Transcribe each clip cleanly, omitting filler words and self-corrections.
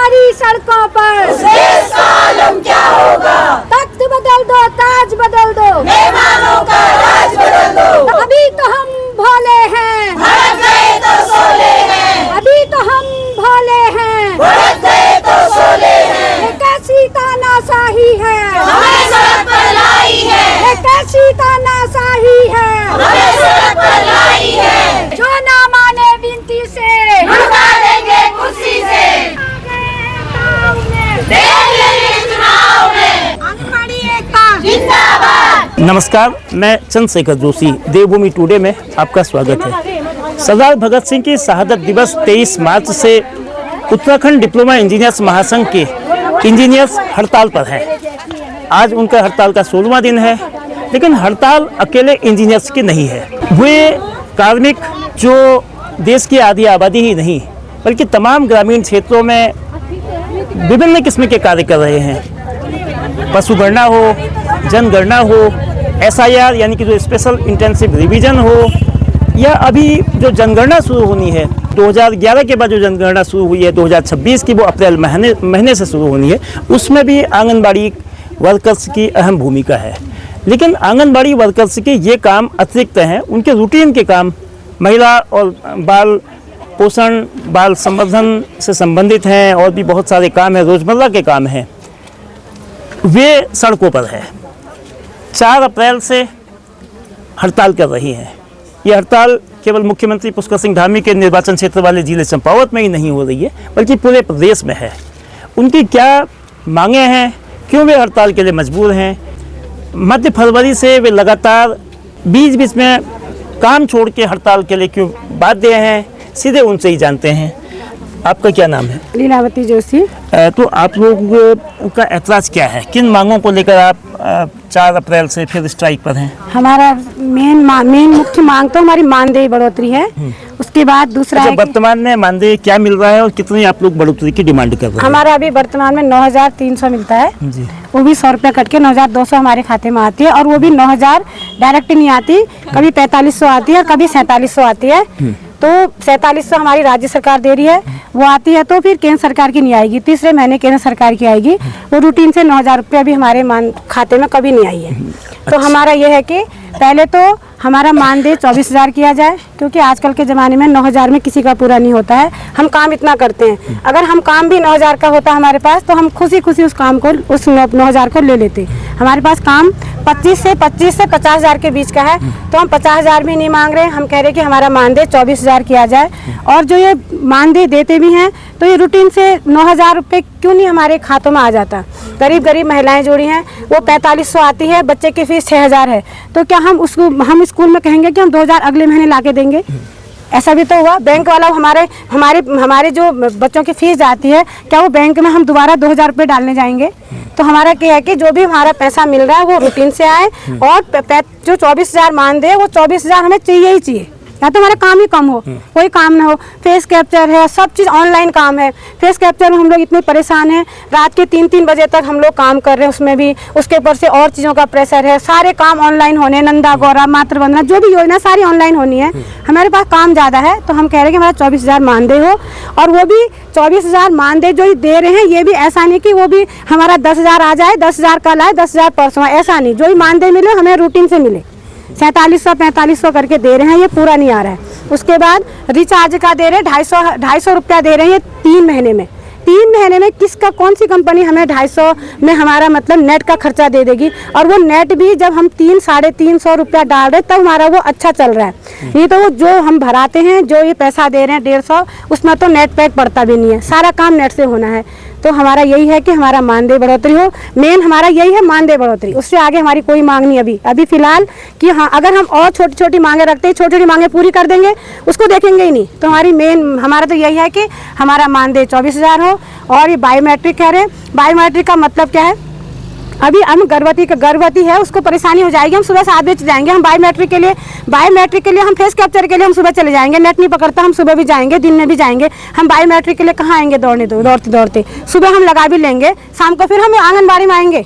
हमारी सड़कों पर उस देश का आलम क्या होगा। तख्त बदल दो, ताज बदल दो, मेहमानों का राज बदल दो। अभी तो हम भोले हैं, भड़क गए तो सोले हैं, अभी तो हम भोले हैं, भड़क गए तो सोले हैं। ये कैसी तानाशाही है, हमें सड़क पर लाई है, ये कैसी तानाशाही है, हमें सड़क पर लाई है। जो ना माने विनती से लुटा देंगे कुर्सी से, देख लेंगे चुनाव में। आंगनबाड़ी एकता जिंदाबाद। नमस्कार, मैं चंद्रशेखर जोशी, देवभूमि टुडे में आपका स्वागत है। सरदार भगत सिंह की शहादत दिवस 23 मार्च से उत्तराखंड डिप्लोमा इंजीनियर्स महासंघ के इंजीनियर्स हड़ताल पर हैं। आज उनका हड़ताल का 16वां दिन है, लेकिन हड़ताल अकेले इंजीनियर्स की नहीं है। वे कार्मिक जो देश की आधी आबादी ही नहीं बल्कि तमाम ग्रामीण क्षेत्रों में विभिन्न किस्म के कार्य कर रहे हैं। पशुगणना हो, जनगणना हो, SIR यानी कि जो स्पेशल इंटेंसिव रिवीजन हो, या अभी जो जनगणना शुरू होनी है 2011 के बाद जो जनगणना शुरू हुई है 2026 की, वो अप्रैल महीने से शुरू होनी है, उसमें भी आंगनबाड़ी वर्कर्स की अहम भूमिका है। लेकिन आंगनबाड़ी वर्कर्स के ये काम अतिरिक्त हैं, उनके रूटीन के काम महिला और बाल पोषण, बाल संवर्धन से संबंधित हैं, और भी बहुत सारे काम हैं, रोज़मर्रा के काम हैं। वे सड़कों पर है, 4 अप्रैल से हड़ताल कर रही हैं। ये हड़ताल केवल मुख्यमंत्री पुष्कर सिंह धामी के निर्वाचन क्षेत्र वाले जिले चंपावत में ही नहीं हो रही है, बल्कि पूरे प्रदेश में है। उनकी क्या मांगे हैं, क्यों वे हड़ताल के लिए मजबूर हैं? मध्य फरवरी से वे लगातार बीच बीच में काम छोड़ के हड़ताल के लिए क्यों बाध्य हैं, सीधे उनसे ही जानते हैं। आपका क्या नाम है? लीलावती जोशी। तो आप लोग का ऐतराज़ क्या है, किन मांगों को लेकर आप 4 अप्रैल से फिर स्ट्राइक पर हैं? हमारा मेन मुख्य मांग तो हमारी मानदेय बढ़ोतरी है। उसके बाद दूसरा है कि वर्तमान में मानदेय क्या मिल रहा है और कितनी आप लोग बढ़ोतरी की डिमांड कर रहे हैं? हमारा अभी वर्तमान में 9,300 मिलता है जी। वो भी 100 रुपया कट के 9,200 हमारे खाते में आती है, और वो भी 9,000 डायरेक्ट नहीं आती, कभी 4500 आती है और कभी 4700 आती है। तो 4700 हमारी राज्य सरकार दे रही है, वो आती है तो फिर केंद्र सरकार की नहीं आएगी, तीसरे महीने केंद्र सरकार की आएगी। वो रूटीन से 9,000 रुपया भी हमारे खाते में कभी नहीं आई है। तो हमारा ये है कि पहले तो हमारा मानदेय 24,000 किया जाए, क्योंकि आजकल के ज़माने में 9,000 में किसी का पूरा नहीं होता है। हम काम इतना करते हैं, अगर हम काम भी 9,000 का होता हमारे पास तो हम खुशी खुशी उस काम को, उस 9,000 को ले लेते। हमारे पास काम 25 से 50,000 के बीच का है, तो हम 50,000 भी नहीं मांग रहे, हम कह रहे कि हमारा मानदेय 24,000 किया जाए। और जो ये मानदेय देते भी हैं तो ये रूटीन से 9,000 रुपये क्यों नहीं हमारे खातों में आ जाता? गरीब महिलाएं जोड़ी हैं, वो 4500 आती है, बच्चे की फीस 6,000 है, तो क्या हम स्कूल में कहेंगे कि हम 2,000 अगले महीने ला के देंगे? ऐसा भी तो हुआ। बैंक वाला हमारे जो बच्चों की फीस जाती है, क्या वो बैंक में हम दोबारा 2,000 रुपये डालने जाएंगे? तो हमारा क्या है कि जो भी हमारा पैसा मिल रहा है वो रूटीन से आए, और जो 24,000 मान दे वो 24,000 हमें चाहिए ही चाहिए, या तो हमारा काम ही कम हो, कोई काम ना हो। फेस कैप्चर है, सब चीज़ ऑनलाइन काम है। फेस कैप्चर में हम लोग इतने परेशान हैं, रात के 3-3 बजे तक हम लोग काम कर रहे हैं उसमें भी, उसके ऊपर से और चीज़ों का प्रेशर है। सारे काम ऑनलाइन होने, नंदा गौरा, मातृ वंदना, जो भी योजना सारी ऑनलाइन होनी है। हमारे पास काम ज़्यादा है, तो हम कह रहे हैं कि हमारा 24,000 मानदेय हो, और वो भी 24,000 मानदेय जो दे रहे हैं, ये भी ऐसा नहीं कि वो भी हमारा 10,000 आ जाए, 10,000 कल आए, 10,000 परसों, ऐसा नहीं। जो भी मानदेय मिले हमें रूटीन से मिले। 4700-4500 करके दे रहे हैं, ये पूरा नहीं आ रहा है। उसके बाद रिचार्ज का दे रहे हैं 250 रुपया दे रहे हैं, ये 3 महीने में। 3 महीने में किसका, कौन सी कंपनी हमें 250 में हमारा मतलब नेट का खर्चा दे देगी? और वो नेट भी जब हम 300-350 रुपया डाल रहे तब हमारा वो अच्छा चल रहा है। नहीं तो वो जो हम भराते हैं, जो ये पैसा दे रहे हैं 150, उसमें तो नेट पैक पड़ता भी नहीं है, सारा काम नेट से होना है। तो हमारा यही है कि हमारा मानदेय बढ़ोतरी हो, मेन हमारा यही है मानदेय बढ़ोतरी। उससे आगे हमारी कोई मांग नहीं अभी फिलहाल, कि हाँ अगर हम और छोटी छोटी मांगे रखते हैं, छोटी छोटी मांगे पूरी कर देंगे, उसको देखेंगे ही नहीं। तो हमारा तो यही है कि हमारा मानदेय 24,000 हो। और ये बायोमेट्रिक कह रहे हैं, बायोमेट्रिक का मतलब क्या है? अभी हम गर्भवती है, उसको परेशानी हो जाएगी, हम सुबह 7 बजे जाएंगे। हम बायोमेट्रिक के लिए हम फेस कैप्चर के लिए हम सुबह चले जाएंगे, नेट नहीं पकड़ता, हम सुबह भी जाएंगे, दिन में भी जाएंगे। हम बायोमेट्रिक के लिए कहाँ आएंगे दौड़ते दौड़ते? सुबह हम लगा भी लेंगे, शाम को फिर हम आंगनबाड़ी में आएंगे।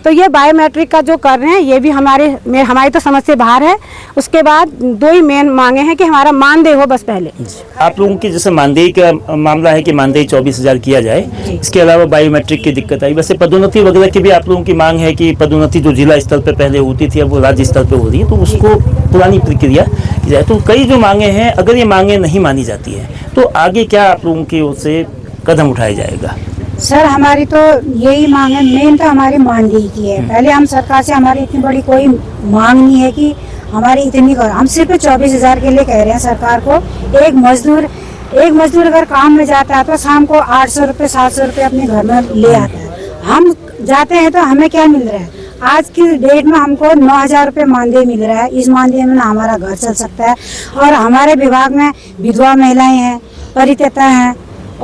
तो ये बायोमेट्रिक का जो कर रहे हैं ये भी हमारी तो समझ से बाहर है। उसके बाद 2 ही मेन मांगे हैं कि हमारा मानदेय हो बस पहले। आप लोगों की जैसे मानदेय का मामला है कि मानदेय 24,000 किया जाए, इसके अलावा बायोमेट्रिक की दिक्कत आई। वैसे पदोन्नति वगैरह की भी आप लोगों की मांग है कि पदोन्नति जो जिला स्तर पर पहले होती थी अब वो राज्य स्तर पर हो रही है, तो उसको पुरानी प्रक्रिया की जाए। तो कई जो मांगे हैं, अगर ये मांगे नहीं मानी जाती है तो आगे क्या आप लोगों की ओर से कदम उठाया जाएगा? सर हमारी तो यही मांग है, मेन तो हमारी मानदेय की है। पहले हम सरकार से हमारी इतनी बड़ी कोई मांग नहीं है कि हमारी इतनी हम सिर्फ 24,000 के लिए कह रहे हैं सरकार को। एक मजदूर अगर काम में जाता है तो शाम को 800 रुपये 700 रुपये अपने घर में ले आता है। हम जाते हैं तो हमें क्या मिल रहा है, आज की डेट में हमको 9,000 रुपये मानदेय मिल रहा है। इस मानदेय में ना हमारा घर चल सकता है। और हमारे विभाग में विधवा महिलाएं हैं, परित्यक्ता हैं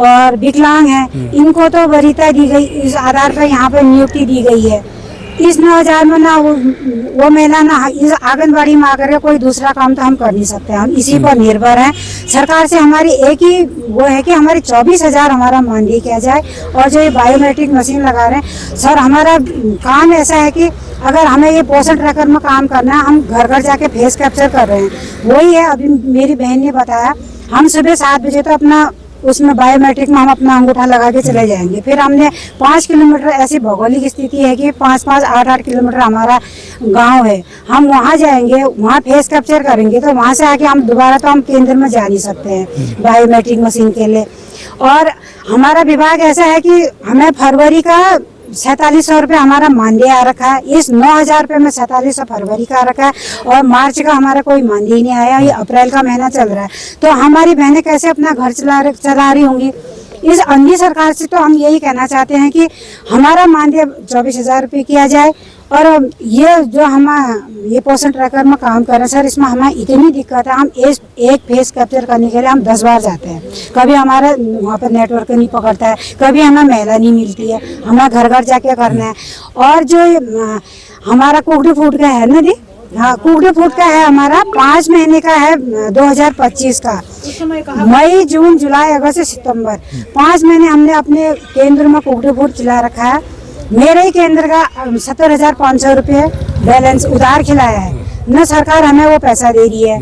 और विकलांग हैं, इनको तो वरीयता दी गई, इस आधार पर यहाँ पर नियुक्ति दी गई है। इस 9,000 में ना वो महिला ना इस आंगनबाड़ी में आकर के कोई दूसरा काम तो हम कर नहीं सकते। हम इसी पर निर्भर हैं। सरकार से हमारी एक ही वो है कि हमारे 24,000 हमारा मानदेय किया जाए। और जो ये बायोमेट्रिक मशीन लगा रहे हैं सर, हमारा काम ऐसा है कि अगर हमें ये पोस्टल ट्रैकर में काम करना है, हम घर घर जाके फेस कैप्चर कर रहे हैं। वही है, अभी मेरी बहन ने बताया, हम सुबह 7 बजे तो अपना उसमें बायोमेट्रिक में हम अपना अंगूठा लगा के चले जाएंगे। फिर हमने 5 किलोमीटर ऐसी भौगोलिक स्थिति है कि 5-5, 8-8 किलोमीटर हमारा गांव है। हम वहां जाएंगे, वहां फेस कैप्चर करेंगे, तो वहां से आके हम दोबारा तो हम केंद्र में जा नहीं सकते हैं बायोमेट्रिक मशीन के लिए। और हमारा विभाग ऐसा है कि हमें फरवरी का 4700 रुपये हमारा मानदेय आ रखा है। इस 9,000 रुपये में 4700 फरवरी का आ रखा है और मार्च का हमारा कोई मानदेय नहीं आया। ये अप्रैल का महीना चल रहा है, तो हमारी बहनें कैसे अपना घर चला रही होंगी। इस अंधी सरकार से तो हम यही कहना चाहते हैं कि हमारा मानदेय 24,000 रुपये किया जाए। और ये जो हम ये पोस्टल ट्रैकर में काम कर रहे हैं सर, इसमें हमें इतनी दिक्कत है, हम एक फेस कैप्चर करने के लिए हम 10 बार जाते हैं। कभी हमारा वहाँ पर नेटवर्क नहीं पकड़ता है, कभी हमें महिला नहीं मिलती है, हमें घर घर जाके करना है। और जो हमारा कुकड़ी फूड का है ना दी, हाँ कुकड़ी फूड का है, हमारा 5 महीने का है 2025 का, मई जून जुलाई अगस्त सितंबर 5 महीने हमने अपने केंद्र में कुकड़ी फूड चला रखा है। मेरे ही केंद्र का 70,500 रुपये बैलेंस उधार खिलाया है, न सरकार हमें वो पैसा दे रही है।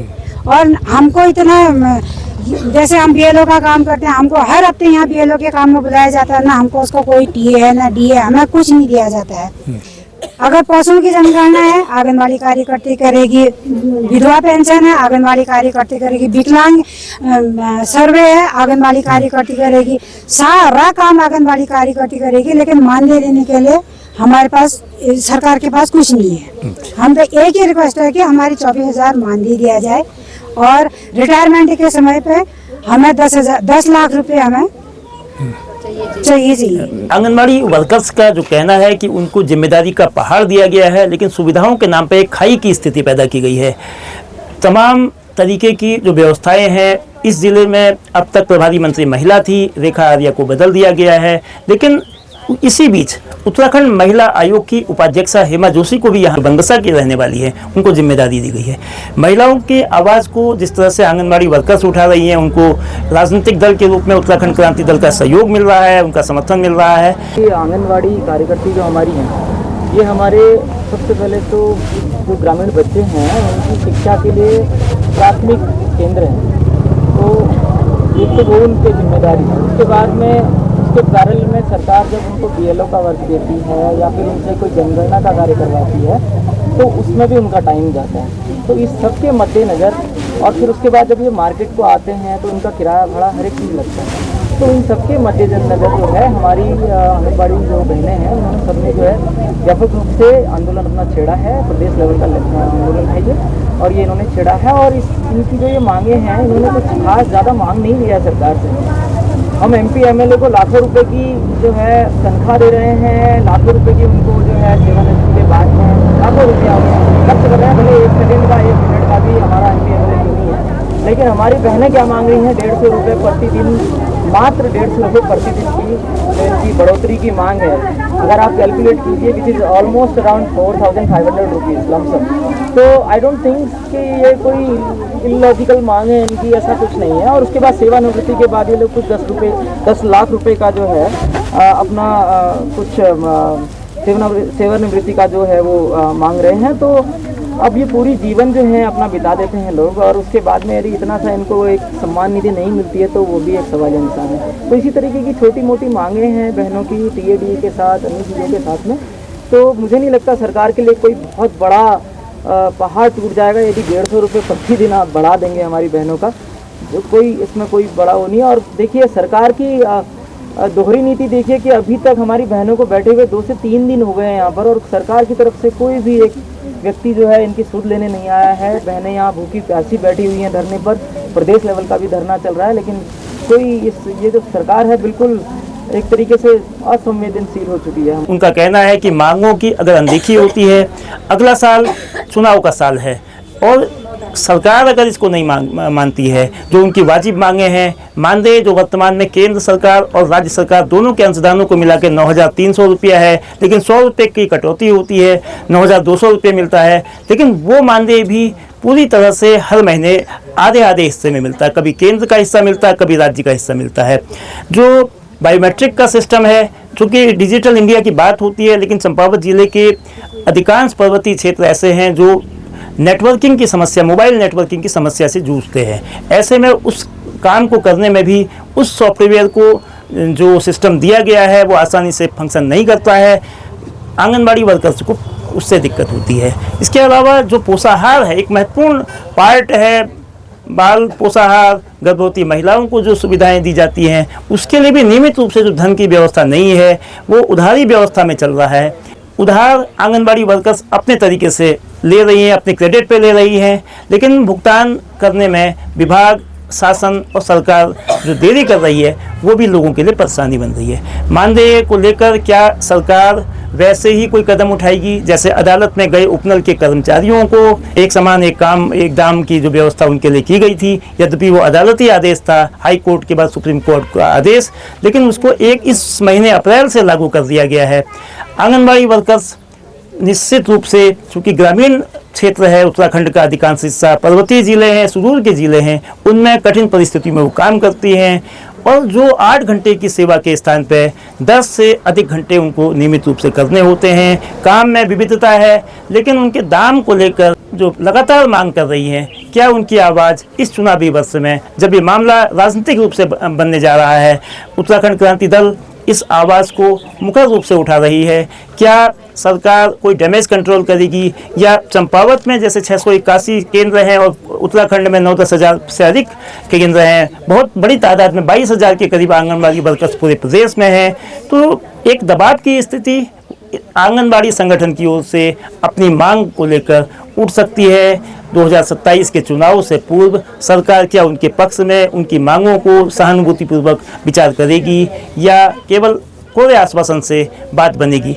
और हमको इतना, जैसे हम BLO का काम करते हैं, हमको हर हफ्ते यहाँ BLO के काम में बुलाया जाता है, ना हमको उसको कोई TA है ना DA, हमें कुछ नहीं दिया जाता है। अगर पशुओं की जनगणना है, आंगनबाड़ी कार्यकर्ती करेगी। विधवा पेंशन है, आंगनबाड़ी कार्यकर्ती करेगी। विकलांग सर्वे है, आंगनबाड़ी कार्यकर्ती करेगी। सारा काम आंगनबाड़ी कार्यकर्ती करेगी, लेकिन मानदेय देने के लिए हमारे पास सरकार के पास कुछ नहीं है। हम तो एक ही रिक्वेस्ट है कि हमारी 24,000 मानदेय दिया जाए और रिटायरमेंट के समय पे हमें 10 लाख रुपए हमें चाहिए। आंगनबाड़ी वर्कर्स का जो कहना है कि उनको जिम्मेदारी का पहाड़ दिया गया है, लेकिन सुविधाओं के नाम पे एक खाई की स्थिति पैदा की गई है। तमाम तरीके की जो व्यवस्थाएं हैं इस जिले में, अब तक प्रभारी मंत्री महिला थी, रेखा आर्या को बदल दिया गया है। लेकिन इसी बीच उत्तराखंड महिला आयोग की उपाध्यक्षा हेमा जोशी को भी यहाँ बंदसा की रहने वाली है, उनको जिम्मेदारी दी गई है। महिलाओं के आवाज़ को जिस तरह से आंगनबाड़ी वर्कर्स उठा रही हैं, उनको राजनीतिक दल के रूप में उत्तराखंड क्रांति दल का सहयोग मिल रहा है, उनका समर्थन मिल रहा है। ये आंगनबाड़ी कार्यकर्ती जो हमारी हैं, ये हमारे सबसे पहले तो जो ग्रामीण बच्चे हैं उनकी शिक्षा के लिए प्राथमिक केंद्र हैं, तो एक तो वो उनकी जिम्मेदारी है। उसके बाद में उसके पैरेलल में सरकार जब उनको BLO का वर्क देती है या फिर उनसे कोई जनगणना का कार्य करवाती है, तो उसमें भी उनका टाइम जाता है। तो इस सब के मद्देनज़र और फिर उसके बाद जब ये मार्केट को आते हैं तो उनका किराया भाड़ा हर एक चीज़ लगता है। तो इन सबके मद्देनज़र जो है हमारी आंगनबाड़ी जो बहनें हैं, उन्होंने सबने जो है व्यापक रूप से आंदोलन अपना छेड़ा है। प्रदेश लेवल का आंदोलन है ये, और ये इन्होंने छेड़ा है। और इनकी जो ये मांगे हैं, इन्होंने कुछ खास ज़्यादा मांग नहीं लिया सरकार से। हम MP MLA को लाखों रुपए की जो है तनख्वाह दे रहे हैं, लाखों रुपए की उनको जो है सेवानिवृत्ति के बाद में लाखों रुपया खर्च कर रहे हैं। भले 1 सेकेंड का 1 मिनट का भी हमारा MP MLA क्यों नहीं है, लेकिन हमारी बहनें क्या मांग रही हैं, 150 रुपये प्रतिदिन, मात्र 150 रुपये प्रतिदिन की बढ़ोतरी की मांग है। अगर आप कैलकुलेट कीजिए, which is almost around 4,500 rupees lump sum. तो आई डोंट थिंक कि ये कोई इलॉजिकल मांग है इनकी, ऐसा कुछ नहीं है। और उसके बाद सेवानिवृत्ति के बाद ये लोग कुछ 10 लाख रुपए का जो है अपना कुछ सेवानिवृत्ति का जो है वो मांग रहे हैं। तो अब ये पूरी जीवन जो है अपना बिता देते हैं लोग, और उसके बाद में यदि इतना सा इनको एक सम्मान निधि नहीं मिलती है तो वो भी एक सवालिया निशान है। तो इसी तरीके की छोटी मोटी मांगे हैं बहनों की टीएडी के साथ, अन्य चीज़ों के साथ में। तो मुझे नहीं लगता सरकार के लिए कोई बहुत बड़ा पहाड़ टूट जाएगा यदि 150 रुपये प्रतिदिन आप बढ़ा देंगे हमारी बहनों का। जो कोई इसमें कोई बड़ा वो नहीं है। और देखिए सरकार की दोहरी नीति देखिए कि अभी तक हमारी बहनों को बैठे हुए 2 से 3 दिन हो गए हैं यहाँ पर, और सरकार की तरफ से कोई भी एक व्यक्ति जो है इनकी सुध लेने नहीं आया है। बहनें यहाँ भूखी प्यासी बैठी हुई हैं धरने पर, प्रदेश लेवल का भी धरना चल रहा है, लेकिन कोई ये जो सरकार है बिल्कुल एक तरीके से असंवेदनशील हो चुकी है। उनका कहना है कि मांगों की अगर अनदेखी होती है, अगला साल चुनाव का साल है और सरकार अगर इसको नहीं मानती है, जो उनकी वाजिब मांगे हैं, मानदेय जो वर्तमान में केंद्र सरकार और राज्य सरकार दोनों के अंशदानों को मिला के 9,300 रुपया है, लेकिन 100 रुपये की कटौती होती है, 9,200 रुपये मिलता है, लेकिन वो मानदेय भी पूरी तरह से हर महीने आधे आधे हिस्से में मिलता है। कभी केंद्र का हिस्सा मिलता है, कभी राज्य का हिस्सा मिलता है। जो बायोमेट्रिक का सिस्टम है, चूँकि डिजिटल इंडिया की बात होती है, लेकिन चंपावत जिले के अधिकांश पर्वतीय क्षेत्र ऐसे हैं जो नेटवर्किंग की समस्या, मोबाइल नेटवर्किंग की समस्या से जूझते हैं। ऐसे में उस काम को करने में भी उस सॉफ्टवेयर को जो सिस्टम दिया गया है वो आसानी से फंक्शन नहीं करता है। आंगनबाड़ी वर्कर्स को उससे दिक्कत होती है। इसके अलावा जो पोषाहार है, एक महत्वपूर्ण पार्ट है, बाल पोषाहार, गर्भवती महिलाओं को जो सुविधाएं दी जाती हैं उसके लिए भी नियमित रूप से जो धन की व्यवस्था नहीं है, वो उधारी व्यवस्था में चल रहा है। उधार आंगनबाड़ी वर्कर्स अपने तरीके से ले रही हैं, अपने क्रेडिट पे ले रही हैं, लेकिन भुगतान करने में विभाग, शासन और सरकार जो देरी कर रही है वो भी लोगों के लिए परेशानी बन रही है। मानदेय को लेकर क्या सरकार वैसे ही कोई कदम उठाएगी जैसे अदालत में गए उपनल के कर्मचारियों को एक समान एक काम एक दाम की जो व्यवस्था उनके लिए की गई थी, यद्यपि वो अदालती आदेश था, हाई कोर्ट के बाद सुप्रीम कोर्ट का आदेश, लेकिन उसको इस महीने अप्रैल से लागू कर दिया गया है। आंगनबाड़ी वर्कर्स निश्चित रूप से, चूँकि ग्रामीण क्षेत्र है, उत्तराखंड का अधिकांश हिस्सा पर्वतीय जिले हैं, सुदूर के जिले हैं, उनमें कठिन परिस्थिति में वो काम करती हैं, और जो 8 घंटे की सेवा के स्थान पे 10 से अधिक घंटे उनको नियमित रूप से करने होते हैं। काम में विविधता है, लेकिन उनके दाम को लेकर जो लगातार मांग कर रही हैं, क्या उनकी आवाज़ इस चुनावी वर्ष में, जब ये मामला राजनीतिक रूप से बनने जा रहा है, उत्तराखंड क्रांति दल इस आवाज़ को मुखर रूप से उठा रही है? क्या सरकार कोई डैमेज कंट्रोल करेगी, या चंपावत में जैसे 681 केंद्र हैं और उत्तराखंड में 9-10 हज़ार से अधिक केंद्र हैं, बहुत बड़ी तादाद में 22,000 के करीब आंगनबाड़ी वर्कर्स पूरे प्रदेश में हैं, तो एक दबाव की स्थिति आंगनबाड़ी संगठन की ओर से अपनी मांग को लेकर उठ सकती है। 2027 के चुनाव से पूर्व सरकार क्या उनके पक्ष में उनकी मांगों को सहानुभूतिपूर्वक विचार करेगी, या केवल कोरे आश्वासन से बात बनेगी?